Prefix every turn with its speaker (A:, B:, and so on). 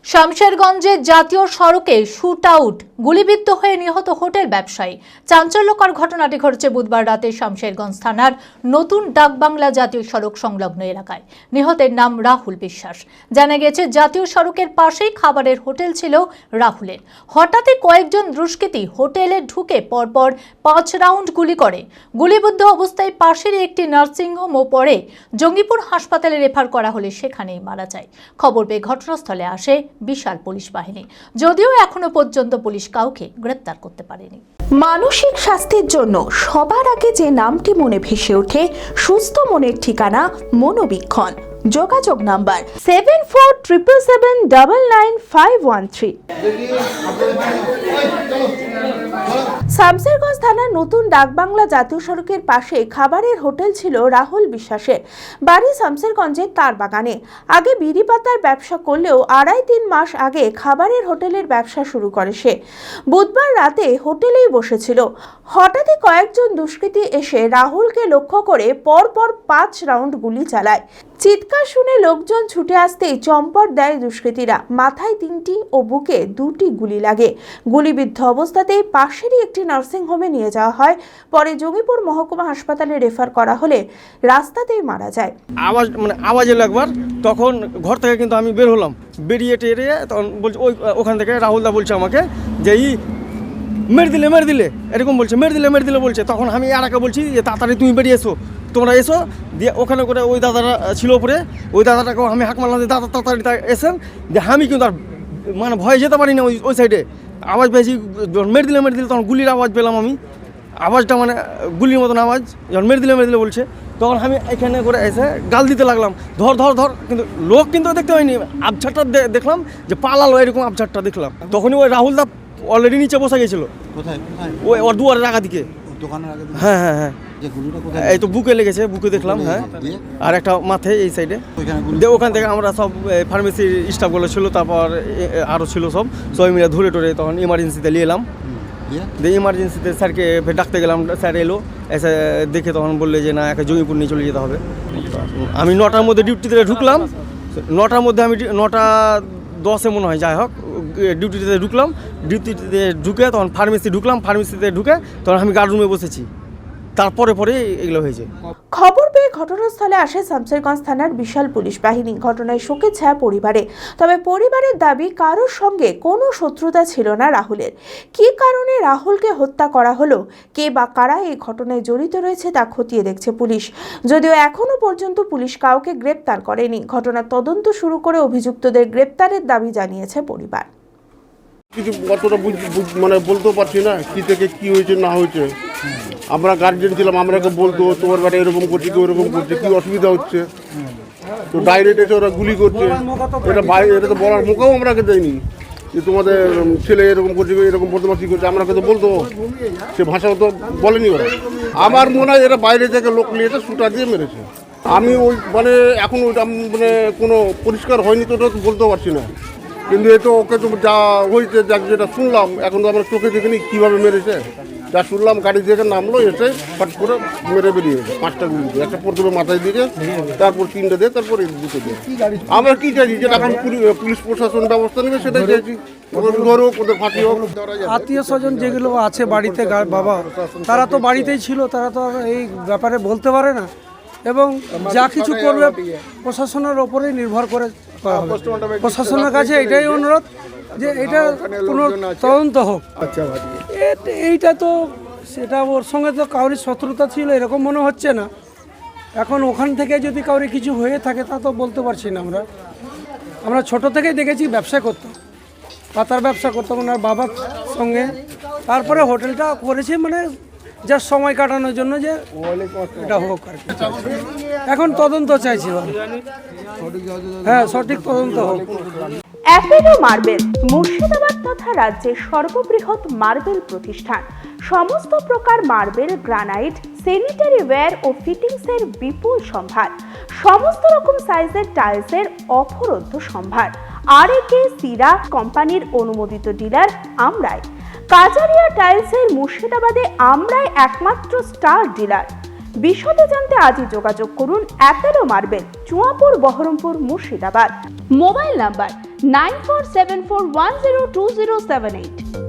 A: শামশেরগঞ্জে জাতীয় সড়কে shoot out গুলিবিদ্ধ হয়ে নিহত হোটেল ব্যবসায়ী। চাঞ্চল্যকর ঘটনাটি ঘটেছে বুধবার রাতে শামশেরগঞ্জ থানার নতুন ডাকবাংলা জাতীয় সড়ক সংলগ্ন এলাকায়। নিহতের নাম রাহুল বিশ্বাস। জানা গেছে জাতীয় সড়কের পাশেই খাবারের হোটেল ছিল রাহুলের। হঠাৎই কয়েকজন দুষ্কৃতী হোটেলে ঢুকে পরপর 5 রাউন্ড গুলি করে। গুলিবিদ্ধ অবস্থায় পাশের একটি নার্সিংহোম ও পরে জঙ্গিপুর হাসপাতালে রেফার করা হলে সেখানেই মারা যায়। খবর পেয়ে ঘটনাস্থলে আসে বিশাল পুলিশ বাহিনী, যদিও এখনো পর্যন্ত পুলিশ কাউকে গ্রেপ্তার করতে পারেনি।
B: মানসিক স্বাস্থ্যের জন্য সবার আগে যে নামটি মনে ভেসে ওঠে, সুস্থ মনের ঠিকানা মনোবীক্ষণ। যোগাযোগ নাম্বার 7477799513। শামশেরগঞ্জ থানার নতুন ডাকবাংলা জাতীয় সড়কের পাশে খাবারের হোটেল ছিল রাহুল বিশ্বাসের। বাড়ি শামশেরগঞ্জের তারবাগানে। আগে বিড়ি পাতার ব্যবসা করলেও 2.5-3 মাস আগে খাবারের হোটেলের ব্যবসা শুরু করে সে। বুধবার রাতে হোটেলেই বসেছিল। হঠাৎই কয়েকজন দুষ্কৃতী এসে রাহুলকে লক্ষ্য করে পরপর 5 রাউন্ড গুলি চালায়। চিৎকার শুনে লোকজন ছুটে আসতেই চম্পট দেয় দুষ্কৃতীরা। মাথায় 3টি ও বুকে 2টি গুলি লাগে। গুলিবিদ্ধ অবস্থাতেই পাশেরই একটি নার্সিংহোমে নিয়ে যাওয়া হয়। পরে জঙ্গিপুর মহকুমা হাসপাতালে রেফার করা হলে রাস্তাতেই মারা যায়।
C: আওয়াজ এলো একবার, তখন ঘর থেকে কিন্তু আমি বের হলাম। বেরিয়ে টেরিয়ে তখন বলছে ওখান থেকে রাহুলদা বলছে আমাকে যে মেরে দিলে এরকম বলছে, মেরে দিলে বলছে। তখন আমি আর একা বলছি যে তাড়াতাড়ি তুমি বেরিয়ে এসো, তোমরা এসো। দিয়ে ওখানে করে ওই দাদারা ছিল ওপরে, ওই দাদাটাকেও আমি হাঁক মারলাম যে দাদা তাড়াতাড়ি এসেন। যে আমি কিন্তু আর ভয়ে যেতে পারি না ওই সাইডে। আওয়াজ পেয়েছি, মেরে দিলে তখন গুলির আওয়াজ পেলাম আমি। আওয়াজটা গুলির মতন আওয়াজ, যখন মেরে দিলে বলছে, তখন আমি এখানে করে এসে গাল দিতে লাগলাম, ধর। কিন্তু লোক কিন্তু দেখতে হয়নি, আবছাটটা দেখলাম যে পালালো, এরকম আবছাটটা দেখলাম। তখনই ওই রাহুলদা অলরেডি নিচে বসে গেছিল। কোথায়? ওর দুয়ারের আগা দিকে। হ্যাঁ, এই তো বুকে লেগেছে, বুকে দেখলাম। হ্যাঁ, আর একটা মাথায় এই সাইডে। ওখান থেকে আমরা সব ফার্মেসির স্টাফগুলো ছিল, তারপর আরও ছিল সবাই মিলে ধরে তখন ইমার্জেন্সিতে নিয়ে এলাম। দিয়ে ইমার্জেন্সিতে স্যারকে ডাকতে গেলাম, স্যার এলো, এসে দেখে তখন বললে যে না, একটা জঙ্গিপুর নিয়ে চলে যেতে হবে। আমি 9টার মধ্যে ডিউটিতে ঢুকলাম। 9টার মধ্যে আমি 9:10 মনে হয়, যাই হোক ডিউটিতে ঢুকলাম। ডিউটিতে ঢুকে তখন ফার্মেসিতে ঢুকে তখন আমি গার্ড রুমে বসেছি। তারপরে এগুলো হয়েছে।
B: খবর পেয়ে ঘটনাস্থলে আসে শামশেরগঞ্জ থানার বিশাল পুলিশ বাহিনী। ঘটনায় শোকের ছায়া পরিবারে। তবে পরিবারের দাবি, কারোর সঙ্গে কোনো শত্রুতা ছিল না রাহুলের। কী কারণে রাহুলকে হত্যা করা হলো, কে বা কারা এই ঘটনায় জড়িত রয়েছে তা খতিয়ে দেখছে পুলিশ। যদিও এখনো পর্যন্ত পুলিশ কাউকে গ্রেপ্তার করেনি। ঘটনার তদন্ত শুরু করে অভিযুক্তদের গ্রেপ্তারের দাবি জানিয়েছে পরিবার।
D: কিছু অতটা বলতেও পারছি না কি থেকে কি হয়েছে না হয়েছে। আমরা গার্জেন ছিলাম, আমরাকে বলতো তোমার বাড়ি এরকম করছে, কেউ এরকম করছে, কি অসুবিধা হচ্ছে। তো ডাইরেক্ট এসে ওরা গুলি করছে। এটা তো বলার মুখেও আমরাকে দেয়নি যে তোমাদের ছেলে এরকম করছে, এরকম বদমাশি করছে। আমরাকে তো বলতো, সে ভাষাও তো বলেনি ওরা। আমার মনে হয় এরা বাইরে থেকে লোক নিয়ে এসে শুটার দিয়ে মেরেছে। আমি ওই এখন ওইটা কোনো পরিষ্কার হয়নি, তো ওটা তো বলতেও পারছি না। কিন্তু এ তো ওকে তো যা হয়েছে, যেটা শুনলাম, এখন তো আমরা চোখে দেখিনি কীভাবে মেরেছে। যা শুনলাম, গাড়ি থেকে নামলো, এসে ফট করে মেরে বেরিয়ে গেছে। 5টা গুলি দিয়ে, একটা প্রথমে মাথায় দিকে, তারপর 3টে দিয়ে, তারপরে 2টো দিয়ে। আমরা কি চাইছি, যেটা এখন পুলিশ প্রশাসন ব্যবস্থা নেবে সেটাই চাইছি। ওদের হোক, ওদের ফাঁসি হোক।
E: আত্মীয় স্বজন যেগুলো আছে বাড়িতে, বাবা তারা তো বাড়িতেই ছিল, তারা তো এই ব্যাপারে বলতে পারে না। এবং যা কিছু করবে প্রশাসনের ওপরেই নির্ভর করে করা হবে। প্রশাসনের কাছে এটাই অনুরোধ যে এটা কোনো তদন্ত হোক। এইটা তো সেটা ওর সঙ্গে তো কারোর শত্রুতা ছিল এরকম মনে হচ্ছে না। এখন ওখান থেকে যদি কারোর কিছু হয়ে থাকে তা তো বলতে পারছি না। আমরা ছোট থেকেই দেখেছি ব্যবসা করতাম, পাতার ব্যবসা করতাম ওনার বাবার সঙ্গে। তারপরে হোটেলটা করেছি যা সময় কাটানোর জন্য, যে এটা হোক আর কি। এখন তদন্ত চাইছি, হ্যাঁ সঠিক তদন্ত হোক।
B: অ্যাপেলো মার্বেল মুর্শিদাবাদ তথা রাজ্যের সর্ববৃহৎ মার্বেল প্রতিষ্ঠান। সমস্ত প্রকার মার্বেল, গ্রানাইট, স্যানিটারি ওয়্যার ও ফিটিংসের বিপুল সম্ভার। সমস্ত রকম সাইজের টাইলসের অফুরন্ত সম্ভার। আর.এ.কে সিরা কোম্পানির অনুমোদিত ডিলার আমরাই। কাজারিয়া টাইলসের মুর্শিদাবাদে আমরাই একমাত্র স্টার ডিলার। বিশদে জানতে আজই যোগাযোগ করুন Apollo marble, Chuapur, Baharampur, Murshidabad. Mobile number 9474102078।